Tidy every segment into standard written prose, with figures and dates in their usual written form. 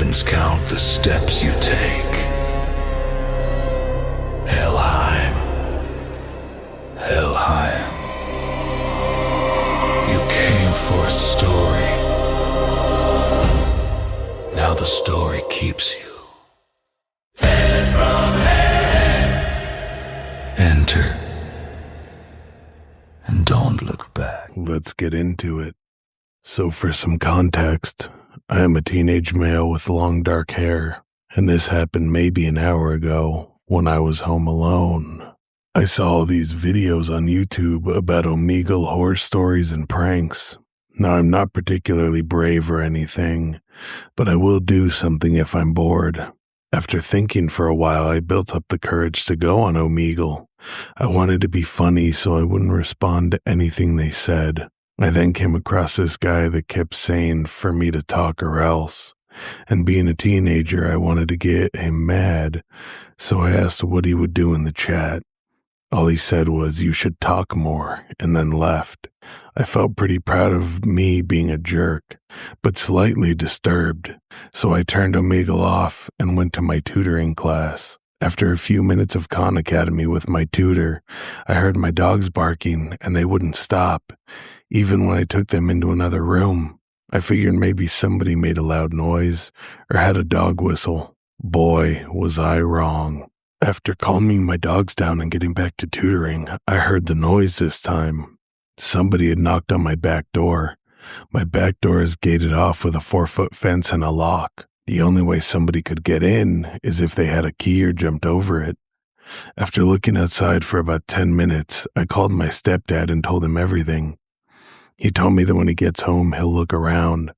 heavens count the steps you take. Helheim, Helheim. You came for a story. Now the story keeps you. Tales from heaven. Enter. And don't look back. Let's get into it. So for some context, I am a teenage male with long dark hair, and this happened maybe an hour ago when I was home alone. I saw all these videos on YouTube about Omegle horror stories and pranks. Now, I'm not particularly brave or anything, but I will do something if I'm bored. After thinking for a while, I built up the courage to go on Omegle. I wanted to be funny so I wouldn't respond to anything they said. I then came across this guy that kept saying for me to talk or else. And being a teenager, I wanted to get him mad, so I asked what he would do in the chat. All he said was, "You should talk more," and then left. I felt pretty proud of me being a jerk, but slightly disturbed, so I turned Omegle off and went to my tutoring class. After a few minutes of Khan Academy with my tutor, I heard my dogs barking, and they wouldn't stop, even when I took them into another room. I figured maybe somebody made a loud noise or had a dog whistle. Boy, was I wrong. After calming my dogs down and getting back to tutoring, I heard the noise this time. Somebody had knocked on my back door. My back door is gated off with a 4-foot fence and a lock. The only way somebody could get in is if they had a key or jumped over it. After looking outside for about 10 minutes, I called my stepdad and told him everything. He told me that when he gets home, he'll look around.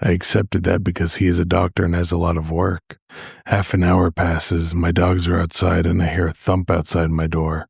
I accepted that because he is a doctor and has a lot of work. Half an hour passes, my dogs are outside, and I hear a thump outside my door.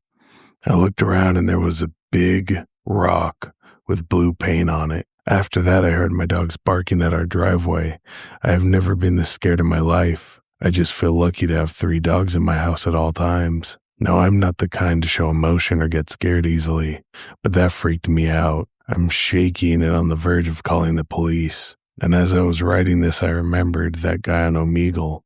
I looked around and there was a big rock with blue paint on it. After that, I heard my dogs barking at our driveway. I have never been this scared in my life. I just feel lucky to have 3 dogs in my house at all times. No, I'm not the kind to show emotion or get scared easily, but that freaked me out. I'm shaking and on the verge of calling the police. And as I was writing this, I remembered that guy on Omegle.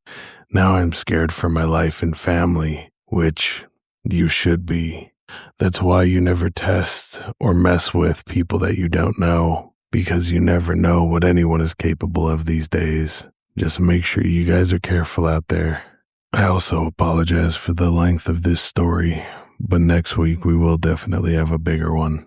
Now I'm scared for my life and family, which you should be. That's why you never test or mess with people that you don't know, because you never know what anyone is capable of these days. Just make sure you guys are careful out there. I also apologize for the length of this story, but next week we will definitely have a bigger one.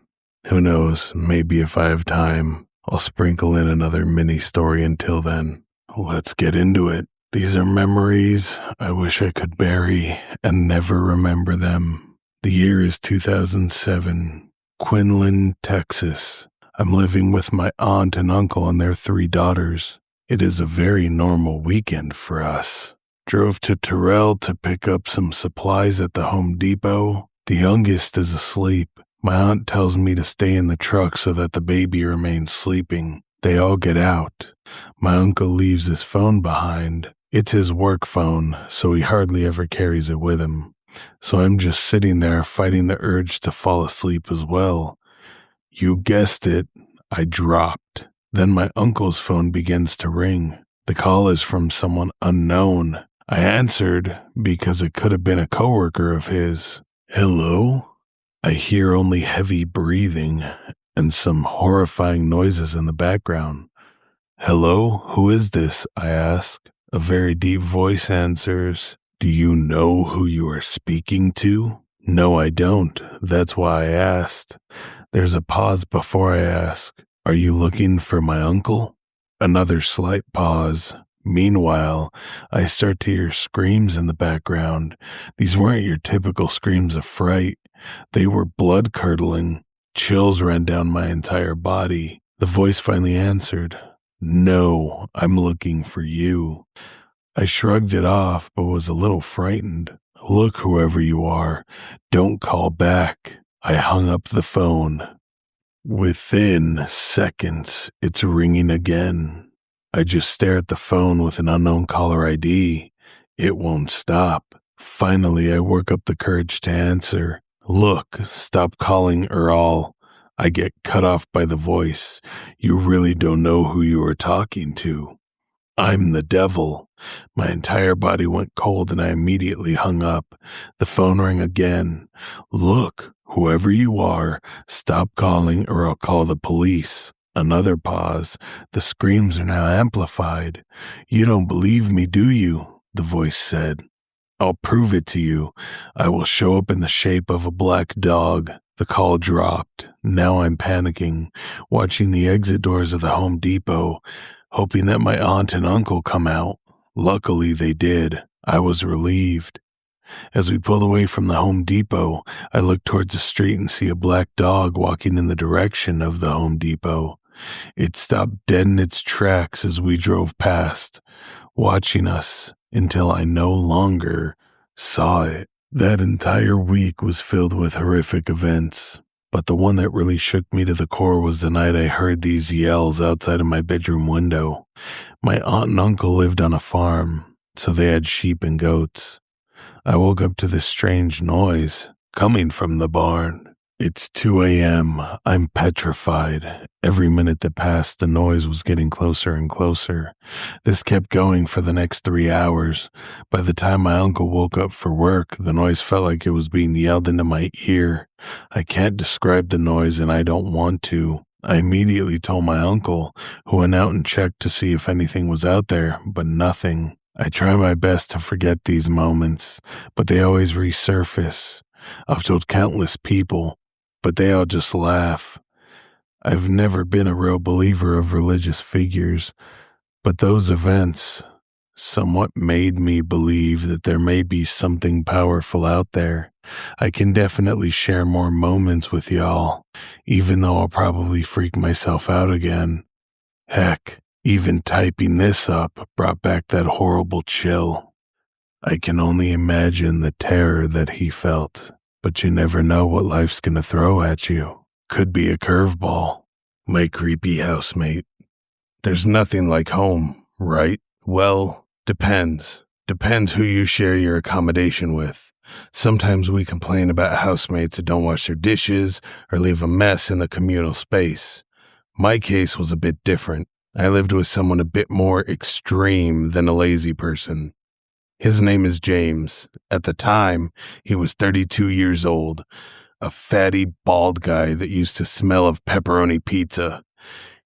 Who knows, maybe if I have time, I'll sprinkle in another mini story until then. Let's get into it. These are memories I wish I could bury and never remember them. The year is 2007, Quinlan, Texas. I'm living with my aunt and uncle and their 3 daughters. It is a very normal weekend for us. Drove to Terrell to pick up some supplies at the Home Depot. The youngest is asleep. My aunt tells me to stay in the truck so that the baby remains sleeping. They all get out. My uncle leaves his phone behind. It's his work phone, so he hardly ever carries it with him. So I'm just sitting there fighting the urge to fall asleep as well. You guessed it, I dropped. Then my uncle's phone begins to ring. The call is from someone unknown. I answered because it could have been a coworker of his. Hello? I hear only heavy breathing and some horrifying noises in the background. Hello, who is this? I ask. A very deep voice answers. Do you know who you are speaking to? No, I don't. That's why I asked. There's a pause before I ask. Are you looking for my uncle? Another slight pause. Meanwhile, I start to hear screams in the background. These weren't your typical screams of fright. They were blood-curdling. Chills ran down my entire body. The voice finally answered. No, I'm looking for you. I shrugged it off, but was a little frightened. Look, whoever you are, don't call back. I hung up the phone. Within seconds, it's ringing again. I just stare at the phone with an unknown caller ID. It won't stop. Finally, I work up the courage to answer. Look, stop calling or I get cut off by the voice. You really don't know who you are talking to. I'm the devil. My entire body went cold and I immediately hung up. The phone rang again. Look, whoever you are, stop calling or I'll call the police. Another pause. The screams are now amplified. You don't believe me, do you? The voice said. I'll prove it to you. I will show up in the shape of a black dog. The call dropped. Now I'm panicking, watching the exit doors of the Home Depot, hoping that my aunt and uncle come out. Luckily, they did. I was relieved. As we pulled away from the Home Depot, I looked towards the street and see a black dog walking in the direction of the Home Depot. It stopped dead in its tracks as we drove past, watching us until I no longer saw it. That entire week was filled with horrific events, but the one that really shook me to the core was the night I heard these yells outside of my bedroom window. My aunt and uncle lived on a farm, so they had sheep and goats. I woke up to this strange noise coming from the barn. It's 2 a.m. I'm petrified. Every minute that passed, the noise was getting closer and closer. This kept going for the next 3 hours. By the time my uncle woke up for work, the noise felt like it was being yelled into my ear. I can't describe the noise and I don't want to. I immediately told my uncle, who went out and checked to see if anything was out there, but nothing. I try my best to forget these moments, but they always resurface. I've told countless people, but they all just laugh. I've never been a real believer of religious figures, but those events somewhat made me believe that there may be something powerful out there. I can definitely share more moments with y'all, even though I'll probably freak myself out again. Heck, even typing this up brought back that horrible chill. I can only imagine the terror that he felt. But you never know what life's gonna throw at you. Could be a curveball. My creepy housemate. There's nothing like home, right? Well, depends. Depends who you share your accommodation with. Sometimes we complain about housemates that don't wash their dishes or leave a mess in the communal space. My case was a bit different. I lived with someone a bit more extreme than a lazy person. His name is James. At the time, he was 32 years old, a fatty, bald guy that used to smell of pepperoni pizza.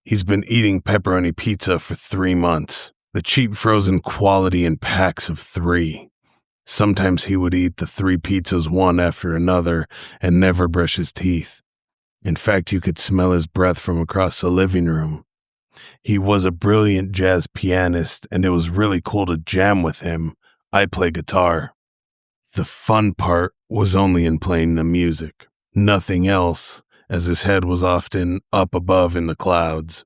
He's been eating pepperoni pizza for 3 months, the cheap frozen quality in packs of 3. Sometimes he would eat the 3 pizzas one after another and never brush his teeth. In fact, you could smell his breath from across the living room. He was a brilliant jazz pianist, and it was really cool to jam with him. I play guitar. The fun part was only in playing the music. Nothing else, as his head was often up above in the clouds.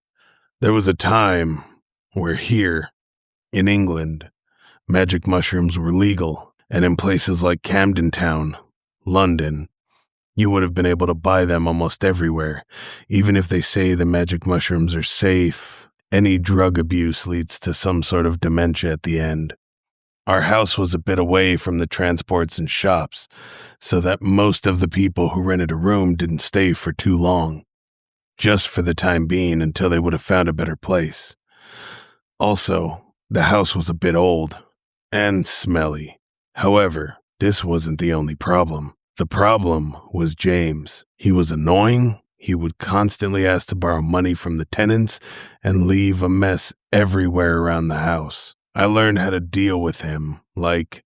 There was a time where here, in England, magic mushrooms were legal, and in places like Camden Town, London, you would have been able to buy them almost everywhere. Even if they say the magic mushrooms are safe, any drug abuse leads to some sort of dementia at the end. Our house was a bit away from the transports and shops, so that most of the people who rented a room didn't stay for too long, just for the time being until they would have found a better place. Also, the house was a bit old and smelly. However, this wasn't the only problem. The problem was James. He was annoying. He would constantly ask to borrow money from the tenants and leave a mess everywhere around the house. I learned how to deal with him. Like,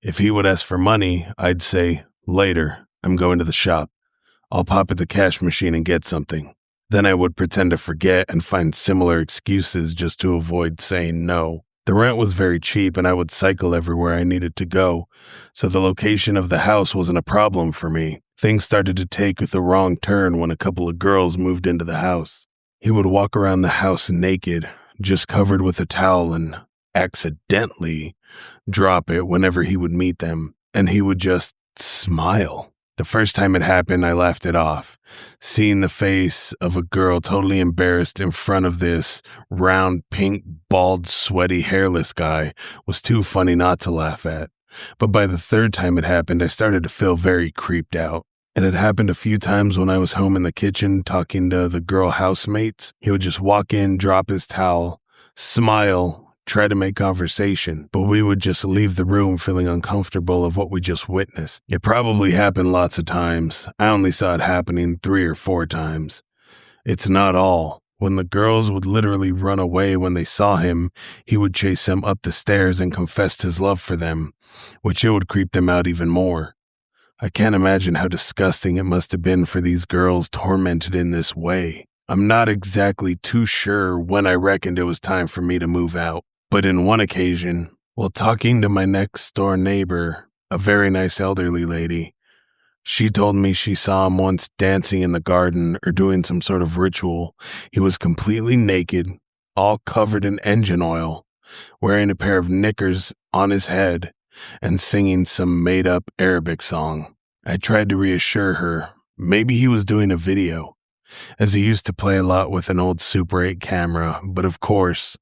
if he would ask for money, I'd say, "Later, I'm going to the shop. I'll pop at the cash machine and get something." Then I would pretend to forget and find similar excuses just to avoid saying no. The rent was very cheap and I would cycle everywhere I needed to go, so the location of the house wasn't a problem for me. Things started to take the wrong turn when a couple of girls moved into the house. He would walk around the house naked, just covered with a towel, and accidentally drop it whenever he would meet them, and he would just smile. The first time it happened, I laughed it off. Seeing the face of a girl totally embarrassed in front of this round, pink, bald, sweaty, hairless guy was too funny not to laugh at. But by the third time it happened, I started to feel very creeped out. It had happened a few times when I was home in the kitchen talking to the girl housemates. He would just walk in, drop his towel, smile, try to make conversation, but we would just leave the room feeling uncomfortable of what we just witnessed. It probably happened lots of times. I only saw it happening 3 or 4 times. It's not all. When the girls would literally run away when they saw him, he would chase them up the stairs and confess his love for them, which it would creep them out even more. I can't imagine how disgusting it must have been for these girls tormented in this way. I'm not exactly too sure when I reckoned it was time for me to move out, but in one occasion, while talking to my next door neighbor, a very nice elderly lady, she told me she saw him once dancing in the garden or doing some sort of ritual. He was completely naked, all covered in engine oil, wearing a pair of knickers on his head, and singing some made-up Arabic song. I tried to reassure her. Maybe he was doing a video, as he used to play a lot with an old Super 8 camera, but of course,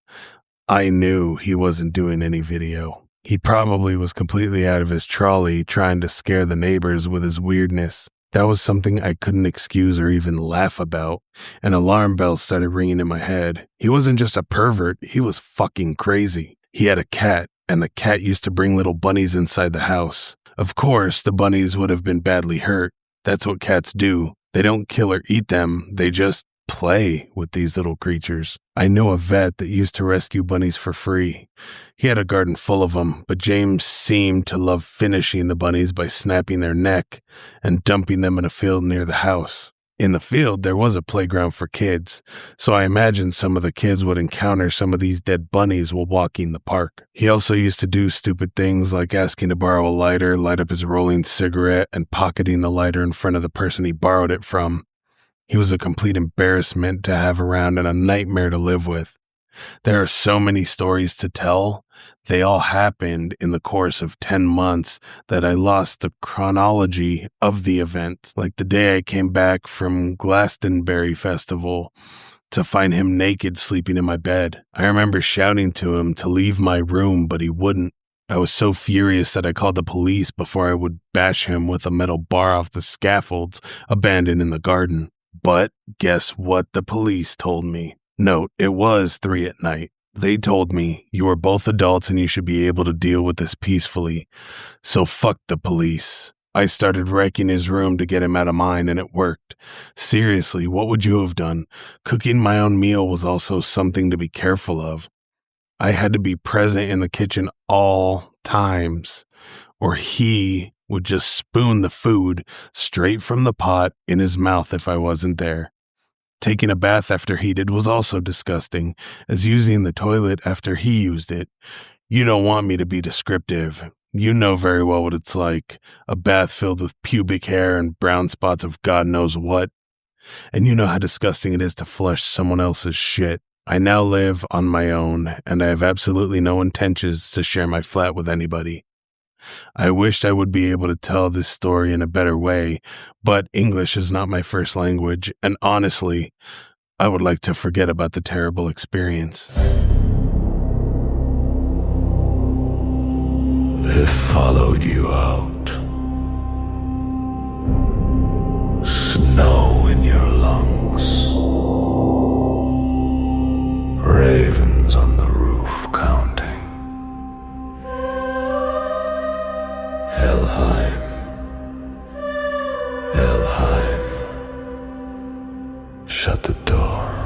I knew he wasn't doing any video. He probably was completely out of his trolley trying to scare the neighbors with his weirdness. That was something I couldn't excuse or even laugh about, and alarm bells started ringing in my head. He wasn't just a pervert, he was fucking crazy. He had a cat, and the cat used to bring little bunnies inside the house. Of course, the bunnies would have been badly hurt. That's what cats do. They don't kill or eat them, they just play with these little creatures. I know a vet that used to rescue bunnies for free. He had a garden full of them, but James seemed to love finishing the bunnies by snapping their neck and dumping them in a field near the house. In the field, there was a playground for kids, so I imagined some of the kids would encounter some of these dead bunnies while walking the park. He also used to do stupid things like asking to borrow a lighter, light up his rolling cigarette, and pocketing the lighter in front of the person he borrowed it from. He was a complete embarrassment to have around and a nightmare to live with. There are so many stories to tell. They all happened in the course of 10 months that I lost the chronology of the event. Like the day I came back from Glastonbury Festival to find him naked sleeping in my bed. I remember shouting to him to leave my room, but he wouldn't. I was so furious that I called the police before I would bash him with a metal bar off the scaffolds abandoned in the garden. But guess what the police told me? Note, it was 3 at night. They told me, you are both adults and you should be able to deal with this peacefully. So fuck the police. I started wrecking his room to get him out of mine, and it worked. Seriously, what would you have done? Cooking my own meal was also something to be careful of. I had to be present in the kitchen all times, or he would just spoon the food straight from the pot in his mouth if I wasn't there. Taking a bath after he did was also disgusting, as using the toilet after he used it. You don't want me to be descriptive. You know very well what it's like, a bath filled with pubic hair and brown spots of God knows what. And you know how disgusting it is to flush someone else's shit. I now live on my own, and I have absolutely no intentions to share my flat with anybody. I wished I would be able to tell this story in a better way, but English is not my first language, and honestly, I would like to forget about the terrible experience. They followed you out. Snow in your lungs. Ravens on the roof counting. Helheim. Helheim. Shut the door.